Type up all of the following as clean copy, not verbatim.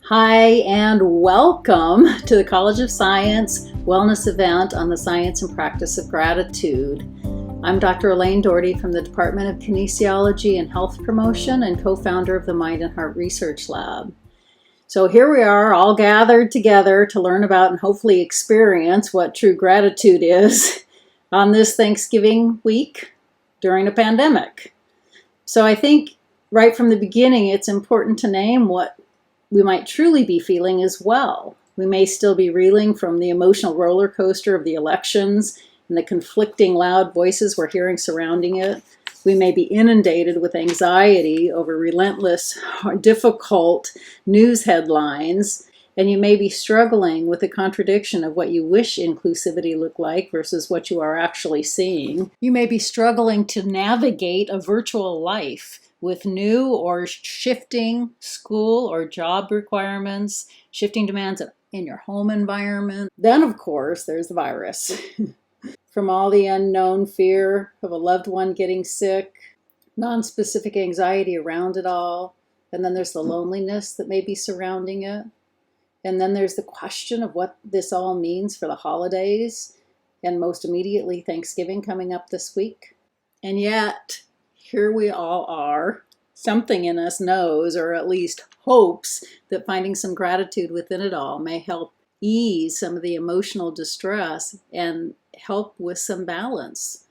Hi, and welcome to the College of Science Wellness event on the science and practice of gratitude. I'm Dr. Elaine Doherty from the Department of Kinesiology and Health Promotion and co-founder of the Mind and Heart Research Lab. So here we are, all gathered together to learn about and hopefully experience what true gratitude is on this Thanksgiving week during a pandemic. So I think right from the beginning, it's important to name what we might truly be feeling as well. We may still be reeling from the emotional roller coaster of the elections and the conflicting loud voices we're hearing surrounding it. We may be inundated with anxiety over relentless, difficult news headlines, and you may be struggling with the contradiction of what you wish inclusivity looked like versus what you are actually seeing. You may be struggling to navigate a virtual life with new or shifting school or job requirements, shifting demands in your home environment. Then, of course, there's the virus. From all the unknown fear of a loved one getting sick, non-specific anxiety around it all, and then there's the loneliness that may be surrounding it. And then there's the question of what this all means for the holidays, and most immediately Thanksgiving coming up this week. And yet, here we all are. Something in us knows, or at least hopes, that finding some gratitude within it all may help ease some of the emotional distress and help with some balance.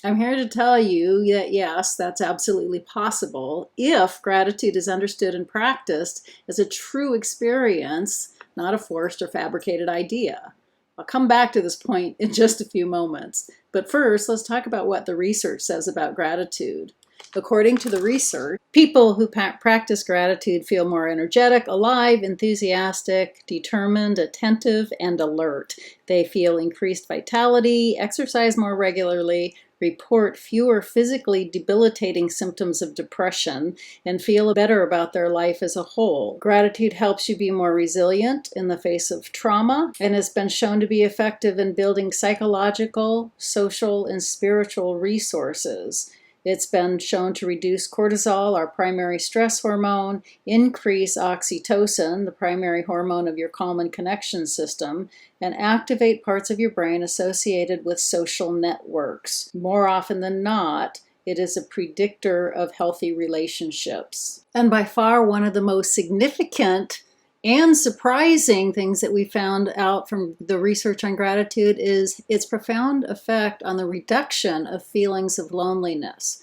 I'm here to tell you that yes, that's absolutely possible if gratitude is understood and practiced as a true experience, not a forced or fabricated idea. I'll come back to this point in just a few moments. But first, let's talk about what the research says about gratitude. According to the research, people who practice gratitude feel more energetic, alive, enthusiastic, determined, attentive, and alert. They feel increased vitality, exercise more regularly, report fewer physically debilitating symptoms of depression, and feel better about their life as a whole. Gratitude helps you be more resilient in the face of trauma and has been shown to be effective in building psychological, social, and spiritual resources. It's been shown to reduce cortisol, our primary stress hormone, increase oxytocin, the primary hormone of your calm and connection system, and activate parts of your brain associated with social networks. More often than not, it is a predictor of healthy relationships. And by far one of the most significant and surprising things that we found out from the research on gratitude is its profound effect on the reduction of feelings of loneliness.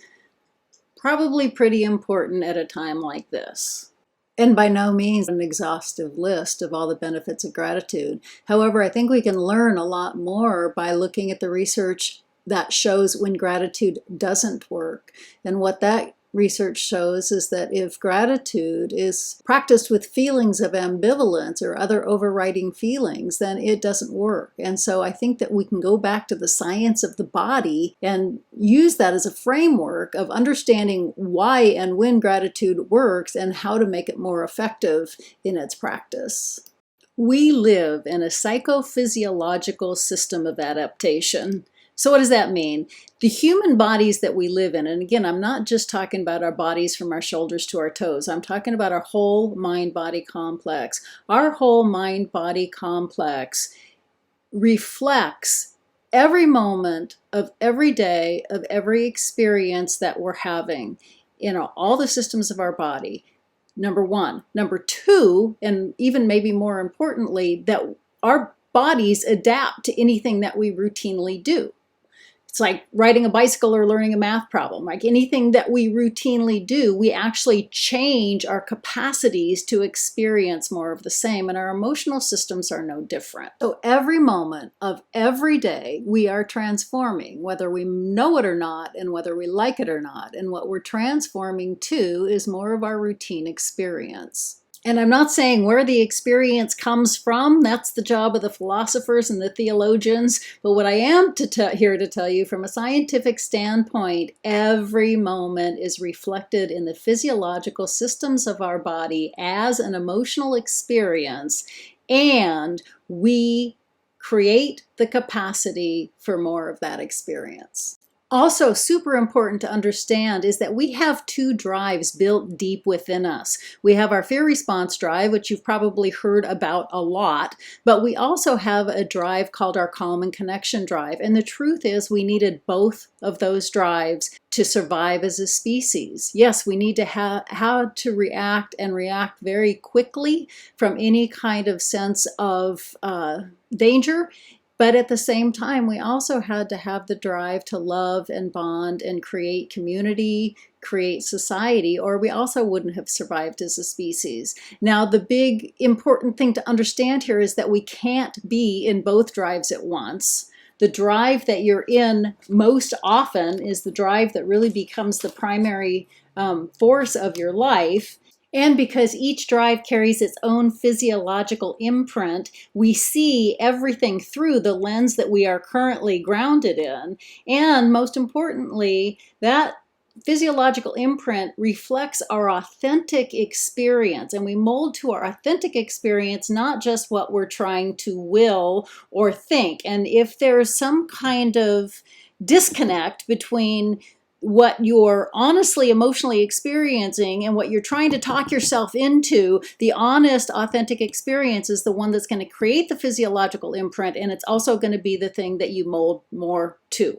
Probably pretty important at a time like this. And by no means an exhaustive list of all the benefits of gratitude. However, I think we can learn a lot more by looking at the research that shows when gratitude doesn't work. And what that research shows is that if gratitude is practiced with feelings of ambivalence or other overriding feelings, then it doesn't work. And so I think that we can go back to the science of the body and use that as a framework of understanding why and when gratitude works and how to make it more effective in its practice. We live in a psychophysiological system of adaptation. So what does that mean? The human bodies that we live in, and again, I'm not just talking about our bodies from our shoulders to our toes. I'm talking about our whole mind-body complex. Our whole mind-body complex reflects every moment of every day, of every experience that we're having in all the systems of our body. Number one. Number two, and even maybe more importantly, that our bodies adapt to anything that we routinely do. It's like riding a bicycle or learning a math problem. Like anything that we routinely do, we actually change our capacities to experience more of the same, and our emotional systems are no different. So every moment of every day, we are transforming, whether we know it or not, and whether we like it or not. And what we're transforming to is more of our routine experience. And I'm not saying where the experience comes from. That's the job of the philosophers and the theologians. But what I am here to tell you from a scientific standpoint, every moment is reflected in the physiological systems of our body as an emotional experience. And we create the capacity for more of that experience. Also, super important to understand is that we have two drives built deep within us. We have our fear response drive, which you've probably heard about a lot, but we also have a drive called our calm and connection drive. And the truth is we needed both of those drives to survive as a species. Yes, we need to have how to react and react very quickly from any kind of sense of danger. But at the same time, we also had to have the drive to love and bond and create community, create society, or we also wouldn't have survived as a species. Now, the big important thing to understand here is that we can't be in both drives at once. The drive that you're in most often is the drive that really becomes the primary force of your life. And because each drive carries its own physiological imprint, we see everything through the lens that we are currently grounded in. And most importantly, that physiological imprint reflects our authentic experience, and we mold to our authentic experience, not just what we're trying to will or think. And if there's some kind of disconnect between what you're honestly emotionally experiencing and what you're trying to talk yourself into, the honest, authentic experience is the one that's going to create the physiological imprint, and it's also going to be the thing that you mold more to.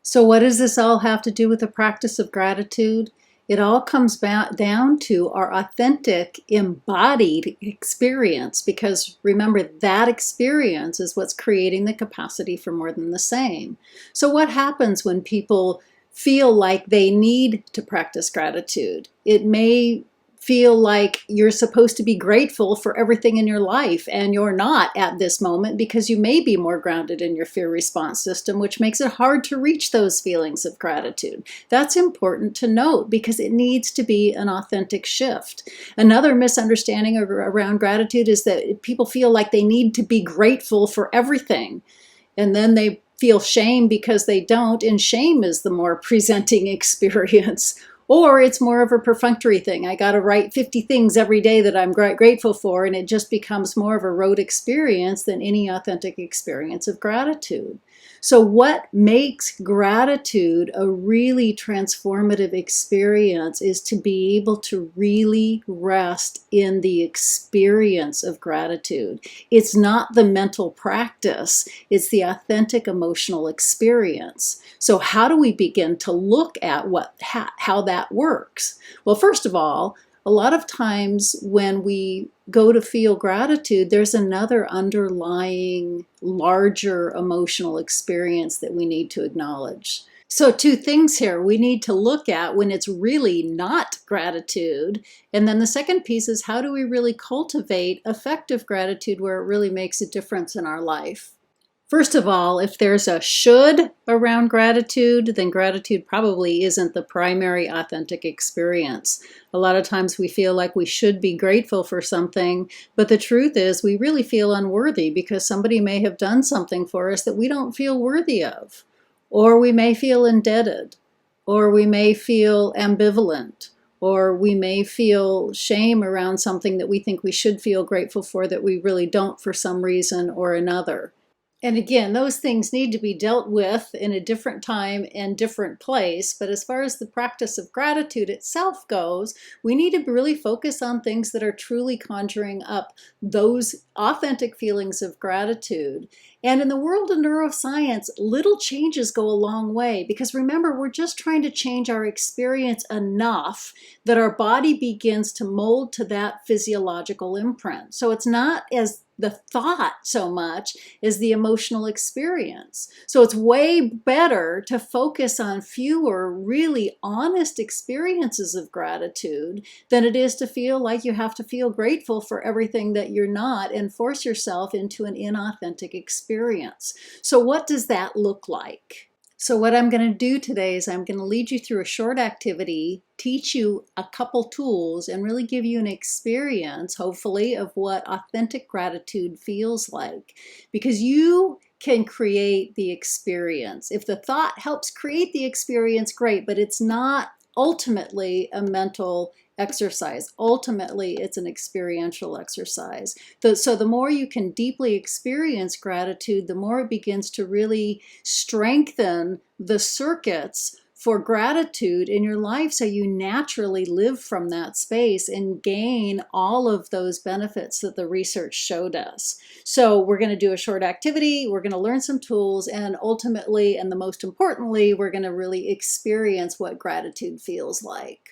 So what does this all have to do with the practice of gratitude? It all comes back down to our authentic, embodied experience, because remember, that experience is what's creating the capacity for more than the same. So what happens when people feel like they need to practice gratitude? It may feel like you're supposed to be grateful for everything in your life, and you're not at this moment because you may be more grounded in your fear response system, which makes it hard to reach those feelings of gratitude. That's important to note because it needs to be an authentic shift. Another misunderstanding around gratitude is that people feel like they need to be grateful for everything, and then they feel shame because they don't, and shame is the more presenting experience. Or it's more of a perfunctory thing. I got to write 50 things every day that I'm grateful for, and it just becomes more of a rote experience than any authentic experience of gratitude. So what makes gratitude a really transformative experience is to be able to really rest in the experience of gratitude. It's not the mental practice, it's the authentic emotional experience. So how do we begin to look at how that works? Well, first of all, a lot of times when we go to feel gratitude, there's another underlying larger emotional experience that we need to acknowledge. So two things here we need to look at when it's really not gratitude. And then the second piece is, how do we really cultivate effective gratitude where it really makes a difference in our life? First of all, if there's a should around gratitude, then gratitude probably isn't the primary authentic experience. A lot of times we feel like we should be grateful for something, but the truth is we really feel unworthy because somebody may have done something for us that we don't feel worthy of. Or we may feel indebted, or we may feel ambivalent, or we may feel shame around something that we think we should feel grateful for that we really don't for some reason or another. And again, those things need to be dealt with in a different time and different place. But as far as the practice of gratitude itself goes, we need to really focus on things that are truly conjuring up those authentic feelings of gratitude. And in the world of neuroscience, little changes go a long way, because remember, we're just trying to change our experience enough that our body begins to mold to that physiological imprint. So it's not as the thought so much as the emotional experience. So it's way better to focus on fewer really honest experiences of gratitude than it is to feel like you have to feel grateful for everything that you're not and force yourself into an inauthentic experience. So what does that look like? So what I'm going to do today is I'm going to lead you through a short activity, teach you a couple tools, and really give you an experience, hopefully, of what authentic gratitude feels like. Because you can create the experience. If the thought helps create the experience, great, but it's not ultimately a mental exercise. Ultimately, it's an experiential exercise. So the more you can deeply experience gratitude, the more it begins to really strengthen the circuits for gratitude in your life, so you naturally live from that space and gain all of those benefits that the research showed us. So we're going to do a short activity, we're going to learn some tools, and ultimately, and the most importantly, we're going to really experience what gratitude feels like.